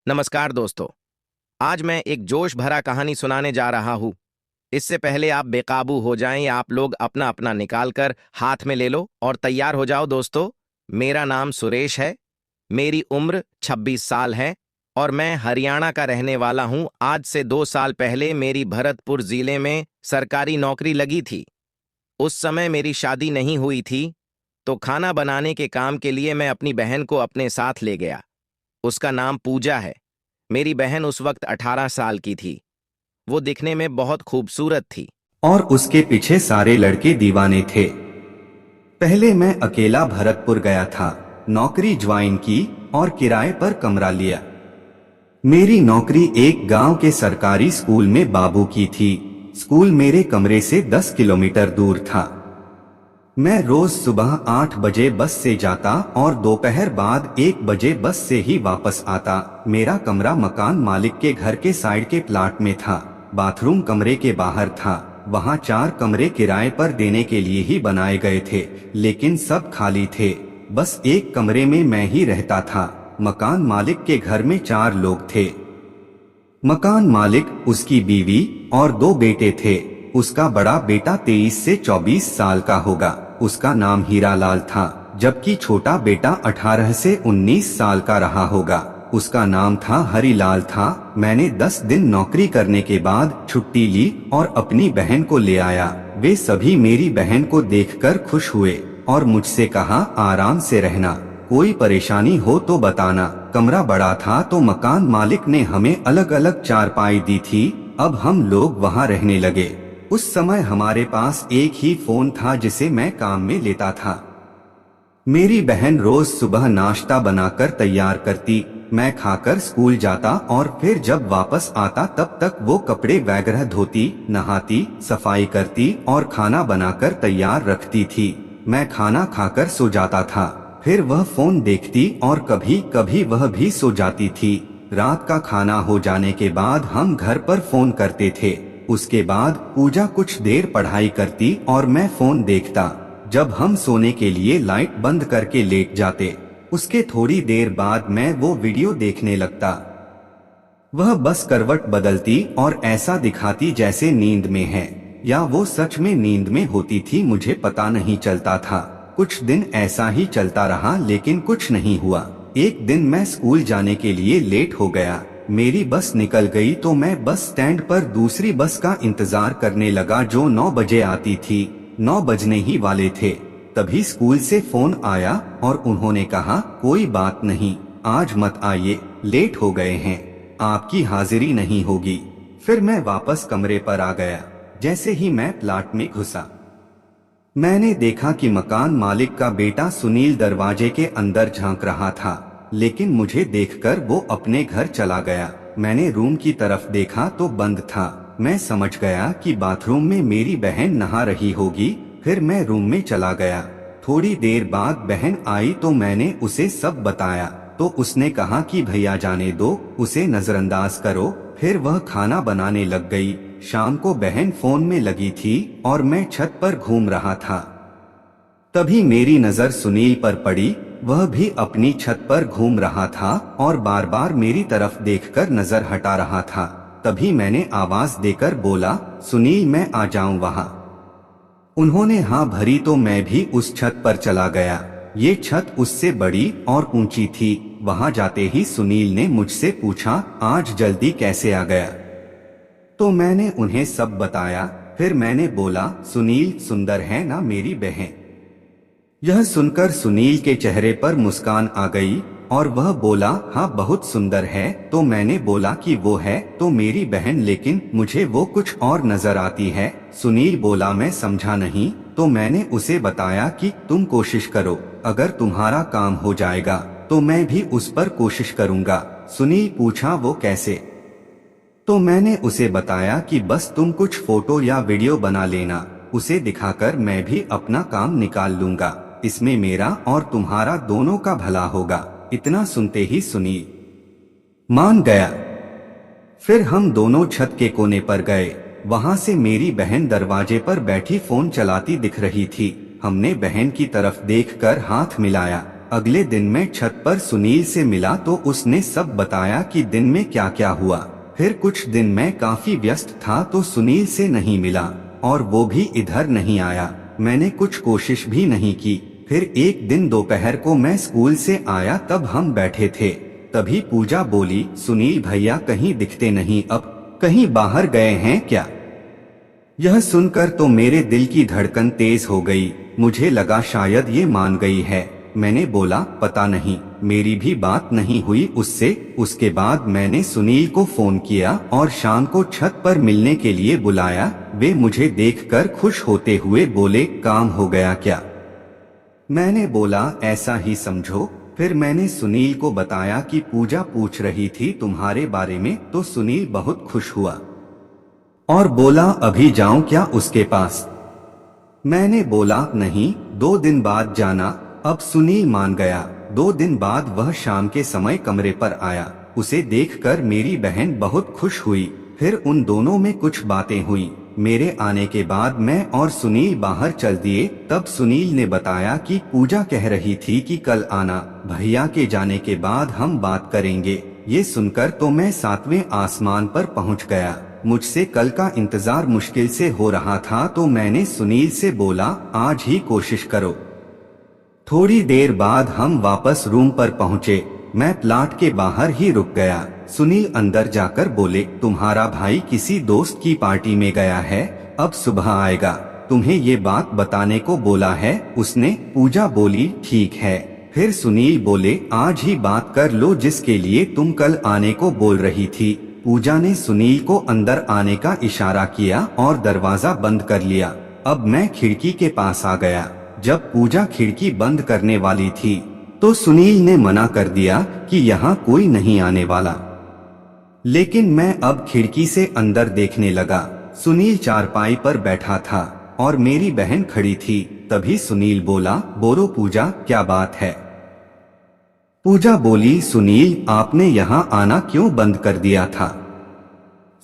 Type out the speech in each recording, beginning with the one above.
नमस्कार दोस्तों। आज मैं एक जोश भरा कहानी सुनाने जा रहा हूँ। इससे पहले आप बेकाबू हो जाएं या आप लोग अपना अपना निकाल कर हाथ में ले लो और तैयार हो जाओ दोस्तों। मेरा नाम सुरेश है। मेरी उम्र 26 साल है और मैं हरियाणा का रहने वाला हूँ। आज से 2 साल पहले मेरी भरतपुर जिले में सरकारी नौकरी लगी थी। उस समय मेरी शादी नहीं हुई थी, तो खाना बनाने के काम के लिए मैं अपनी बहन को अपने साथ ले गया। उसका नाम पूजा है। मेरी बहन उस वक्त 18 साल की थी। वो दिखने में बहुत खूबसूरत थी। और उसके पीछे सारे लड़के दीवाने थे। पहले मैं अकेला भरतपुर गया था, नौकरी ज्वाइन की और किराए पर कमरा लिया। मेरी नौकरी एक गांव के सरकारी स्कूल में बाबू की थी। स्कूल मेरे कमरे से 10 किलोमीटर दूर था। मैं रोज सुबह 8 बजे बस से जाता और दोपहर बाद 1 बजे बस से ही वापस आता। मेरा कमरा मकान मालिक के घर के साइड के प्लाट में था। बाथरूम कमरे के बाहर था। वहाँ 4 कमरे किराए पर देने के लिए ही बनाए गए थे, लेकिन सब खाली थे। बस एक कमरे में मैं ही रहता था। मकान मालिक के घर में 4 लोग थे। मकान मालिक, उसकी बीवी और 2 बेटे थे। उसका बड़ा बेटा 23 से 24 साल का होगा। उसका नाम हीरालाल था, जबकि छोटा बेटा 18 से 19 साल का रहा होगा। उसका नाम था हरिलाल था। मैंने 10 दिन नौकरी करने के बाद छुट्टी ली और अपनी बहन को ले आया। वे सभी मेरी बहन को देखकर खुश हुए और मुझसे कहा, आराम से रहना, कोई परेशानी हो तो बताना। कमरा बड़ा था तो मकान मालिक ने हमें अलग अलग चारपाई दी थी। अब हम लोग वहाँ रहने लगे। उस समय हमारे पास एक ही फोन था जिसे मैं काम में लेता था। मेरी बहन रोज सुबह नाश्ता बनाकर तैयार करती, मैं खाकर स्कूल जाता और फिर जब वापस आता तब तक वो कपड़े वगैरह धोती, नहाती, सफाई करती और खाना बनाकर तैयार रखती थी। मैं खाना खाकर सो जाता था, फिर वह फोन देखती और कभी कभी वह भी सो जाती थी। रात का खाना हो जाने के बाद हम घर पर फोन करते थे। उसके बाद पूजा कुछ देर पढ़ाई करती और मैं फोन देखता। जब हम सोने के लिए लाइट बंद करके लेट जाते, उसके थोड़ी देर बाद मैं वो वीडियो देखने लगता। वह बस करवट बदलती और ऐसा दिखाती जैसे नींद में है, या वो सच में नींद में होती थी, मुझे पता नहीं चलता था। कुछ दिन ऐसा ही चलता रहा, लेकिन कुछ नहीं हुआ। एक दिन मैं स्कूल जाने के लिए लेट हो गया। मेरी बस निकल गई तो मैं बस स्टैंड पर दूसरी बस का इंतजार करने लगा जो 9 बजे आती थी। 9 बजने ही वाले थे, तभी स्कूल से फोन आया और उन्होंने कहा, कोई बात नहीं, आज मत आइए, लेट हो गए हैं, आपकी हाजिरी नहीं होगी। फिर मैं वापस कमरे पर आ गया। जैसे ही मैं प्लाट में घुसा, मैंने देखा कि मकान मालिक का बेटा सुनील दरवाजे के अंदर झांक रहा था, लेकिन मुझे देखकर वो अपने घर चला गया। मैंने रूम की तरफ देखा तो बंद था। मैं समझ गया कि बाथरूम में मेरी बहन नहा रही होगी। फिर मैं रूम में चला गया। थोड़ी देर बाद बहन आई तो मैंने उसे सब बताया, तो उसने कहा कि भैया जाने दो, उसे नजरअंदाज करो। फिर वह खाना बनाने लग गई। शाम को बहन फोन में लगी थी और मैं छत पर घूम रहा था। तभी मेरी नजर सुनील पर पड़ी। वह भी अपनी छत पर घूम रहा था और बार बार मेरी तरफ देखकर नजर हटा रहा था। तभी मैंने आवाज देकर बोला, सुनील, मैं आ जाऊं वहां? उन्होंने हाँ भरी तो मैं भी उस छत पर चला गया। ये छत उससे बड़ी और ऊंची थी। वहां जाते ही सुनील ने मुझसे पूछा, आज जल्दी कैसे आ गया? तो मैंने उन्हें सब बताया। फिर मैंने बोला, सुनील सुंदर है ना मेरी बहन? यह सुनकर सुनील के चेहरे पर मुस्कान आ गई और वह बोला, हाँ बहुत सुंदर है। तो मैंने बोला कि वो है तो मेरी बहन, लेकिन मुझे वो कुछ और नजर आती है। सुनील बोला, मैं समझा नहीं। तो मैंने उसे बताया कि तुम कोशिश करो, अगर तुम्हारा काम हो जाएगा तो मैं भी उस पर कोशिश करूंगा। सुनील पूछा, वो कैसे? तो मैंने उसे बताया कि बस तुम कुछ फोटो या वीडियो बना लेना, उसे दिखाकर मैं भी अपना काम निकाल लूंगा। इसमें मेरा और तुम्हारा दोनों का भला होगा। इतना सुनते ही सुनील मान गया। फिर हम दोनों छत के कोने पर गए। वहां से मेरी बहन दरवाजे पर बैठी फोन चलाती दिख रही थी। हमने बहन की तरफ देखकर हाथ मिलाया। अगले दिन मैं छत पर सुनील से मिला तो उसने सब बताया कि दिन में क्या क्या हुआ। फिर कुछ दिन मैं काफी व्यस्त था तो सुनील से नहीं मिला और वो भी इधर नहीं आया। मैंने कुछ कोशिश भी नहीं की। फिर एक दिन दोपहर को मैं स्कूल से आया, तब हम बैठे थे, तभी पूजा बोली, सुनील भैया कहीं दिखते नहीं, अब कहीं बाहर गए हैं क्या? यह सुनकर तो मेरे दिल की धड़कन तेज हो गई। मुझे लगा शायद ये मान गई है। मैंने बोला, पता नहीं, मेरी भी बात नहीं हुई उससे। उसके बाद मैंने सुनील को फोन किया और शाम को छत पर मिलने के लिए बुलाया। वे मुझे देखकर खुश होते हुए बोले, काम हो गया क्या? मैंने बोला, ऐसा ही समझो। फिर मैंने सुनील को बताया कि पूजा पूछ रही थी तुम्हारे बारे में, तो सुनील बहुत खुश हुआ और बोला, अभी जाऊं क्या उसके पास? मैंने बोला, नहीं, 2 दिन बाद जाना। अब सुनील मान गया। 2 दिन बाद वह शाम के समय कमरे पर आया। उसे देखकर मेरी बहन बहुत खुश हुई। फिर उन दोनों में कुछ बातें हुई। मेरे आने के बाद मैं और सुनील बाहर चल दिए। तब सुनील ने बताया कि पूजा कह रही थी कि कल आना, भैया के जाने के बाद हम बात करेंगे। ये सुनकर तो मैं 7वें आसमान पर पहुंच गया। मुझसे कल का इंतजार मुश्किल से हो रहा था तो मैंने सुनील से बोला, आज ही कोशिश करो। थोड़ी देर बाद हम वापस रूम पर पहुंचे। मैं प्लाट के बाहर ही रुक गया। सुनील अंदर जाकर बोले, तुम्हारा भाई किसी दोस्त की पार्टी में गया है, अब सुबह आएगा, तुम्हें ये बात बताने को बोला है उसने। पूजा बोली, ठीक है। फिर सुनील बोले, आज ही बात कर लो जिसके लिए तुम कल आने को बोल रही थी। पूजा ने सुनील को अंदर आने का इशारा किया और दरवाजा बंद कर लिया। अब मैं खिड़की के पास आ गया। जब पूजा खिड़की बंद करने वाली थी तो सुनील ने मना कर दिया कि यहाँ कोई नहीं आने वाला। लेकिन मैं अब खिड़की से अंदर देखने लगा। सुनील चारपाई पर बैठा था और मेरी बहन खड़ी थी। तभी सुनील बोला, बोलो पूजा, क्या बात है? पूजा बोली, सुनील, आपने यहाँ आना क्यों बंद कर दिया था?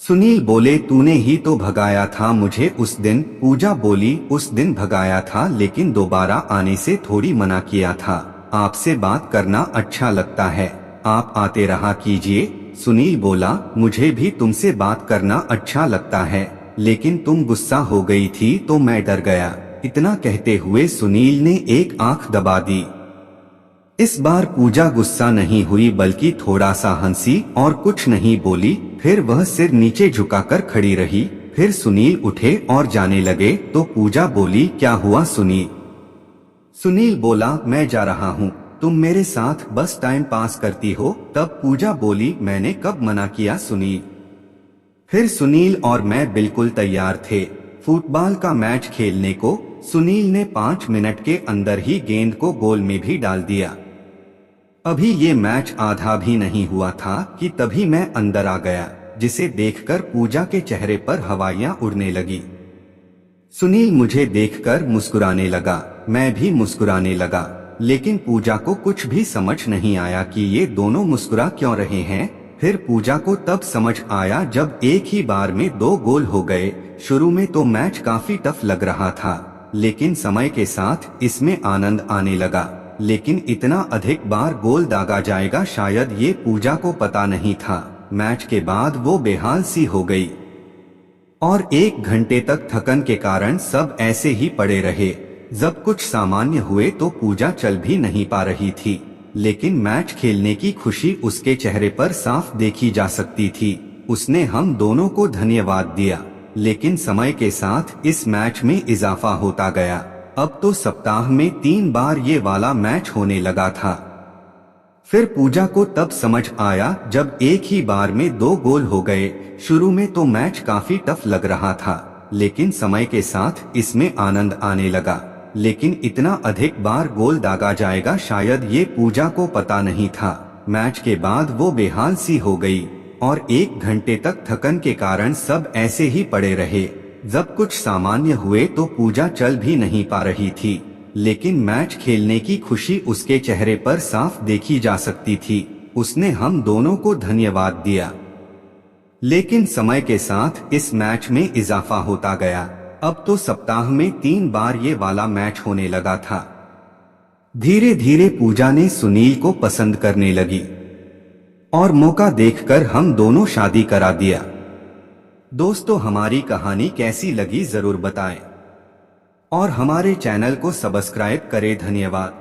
सुनील बोले, तूने ही तो भगाया था मुझे उस दिन। पूजा बोली, उस दिन भगाया था लेकिन दोबारा आने से थोड़ी मना किया था। आपसे बात करना अच्छा लगता है, आप आते रहा कीजिए। सुनील बोला, मुझे भी तुमसे बात करना अच्छा लगता है, लेकिन तुम गुस्सा हो गई थी तो मैं डर गया। इतना कहते हुए सुनील ने एक आंख दबा दी। इस बार पूजा गुस्सा नहीं हुई बल्कि थोड़ा सा हंसी और कुछ नहीं बोली। फिर वह सिर नीचे झुकाकर खड़ी रही। फिर सुनील उठे और जाने लगे तो पूजा बोली, क्या हुआ सुनील? सुनील बोला, मैं जा रहा हूँ, तुम मेरे साथ बस टाइम पास करती हो। तब पूजा बोली, मैंने कब मना किया सुनील? फिर सुनील और मैं बिल्कुल तैयार थे फुटबॉल का मैच खेलने को। सुनील ने 5 मिनट के अंदर ही गेंद को गोल में भी डाल दिया। अभी ये मैच आधा भी नहीं हुआ था कि तभी मैं अंदर आ गया, जिसे देखकर पूजा के चेहरे पर हवाइयां उड़ने लगी। सुनील मुझे देखकर मुस्कुराने लगा, मैं भी मुस्कुराने लगा, लेकिन पूजा को कुछ भी समझ नहीं आया कि ये दोनों मुस्कुरा क्यों रहे हैं। फिर पूजा को तब समझ आया जब एक ही बार में 2 गोल हो गए। शुरू में तो मैच काफी टफ लग रहा था, लेकिन समय के साथ इसमें आनंद आने लगा। लेकिन इतना अधिक बार गोल दागा जाएगा शायद ये पूजा को पता नहीं था। मैच के बाद वो बेहाल सी हो गई और 1 घंटे तक थकन के कारण सब ऐसे ही पड़े रहे। जब कुछ सामान्य हुए तो पूजा चल भी नहीं पा रही थी, लेकिन मैच खेलने की खुशी उसके चेहरे पर साफ देखी जा सकती थी। उसने हम दोनों को धन्यवाद दिया, लेकिन समय के साथ इस मैच में इजाफा होता गया। अब तो सप्ताह में 3 बार ये वाला मैच होने लगा था। फिर पूजा को तब समझ आया जब एक ही बार में 2 गोल हो गए। शुरू में तो मैच काफी टफ लग रहा था, लेकिन समय के साथ इसमें आनंद आने लगा। लेकिन इतना अधिक बार गोल दागा जाएगा शायद ये पूजा को पता नहीं था। मैच के बाद वो बेहाल सी हो गई और 1 घंटे तक थकन के कारण सब ऐसे ही पड़े रहे। जब कुछ सामान्य हुए तो पूजा चल भी नहीं पा रही थी, लेकिन मैच खेलने की खुशी उसके चेहरे पर साफ देखी जा सकती थी। उसने हम दोनों को धन्यवाद दिया, लेकिन समय के साथ इस मैच में इजाफा होता गया। अब तो सप्ताह में 3 बार ये वाला मैच होने लगा था। धीरे धीरे पूजा ने सुनील को पसंद करने लगी और मौका देखकर हम दोनों शादी करा दिया। दोस्तों, हमारी कहानी कैसी लगी जरूर बताएं और हमारे चैनल को सब्सक्राइब करें। धन्यवाद।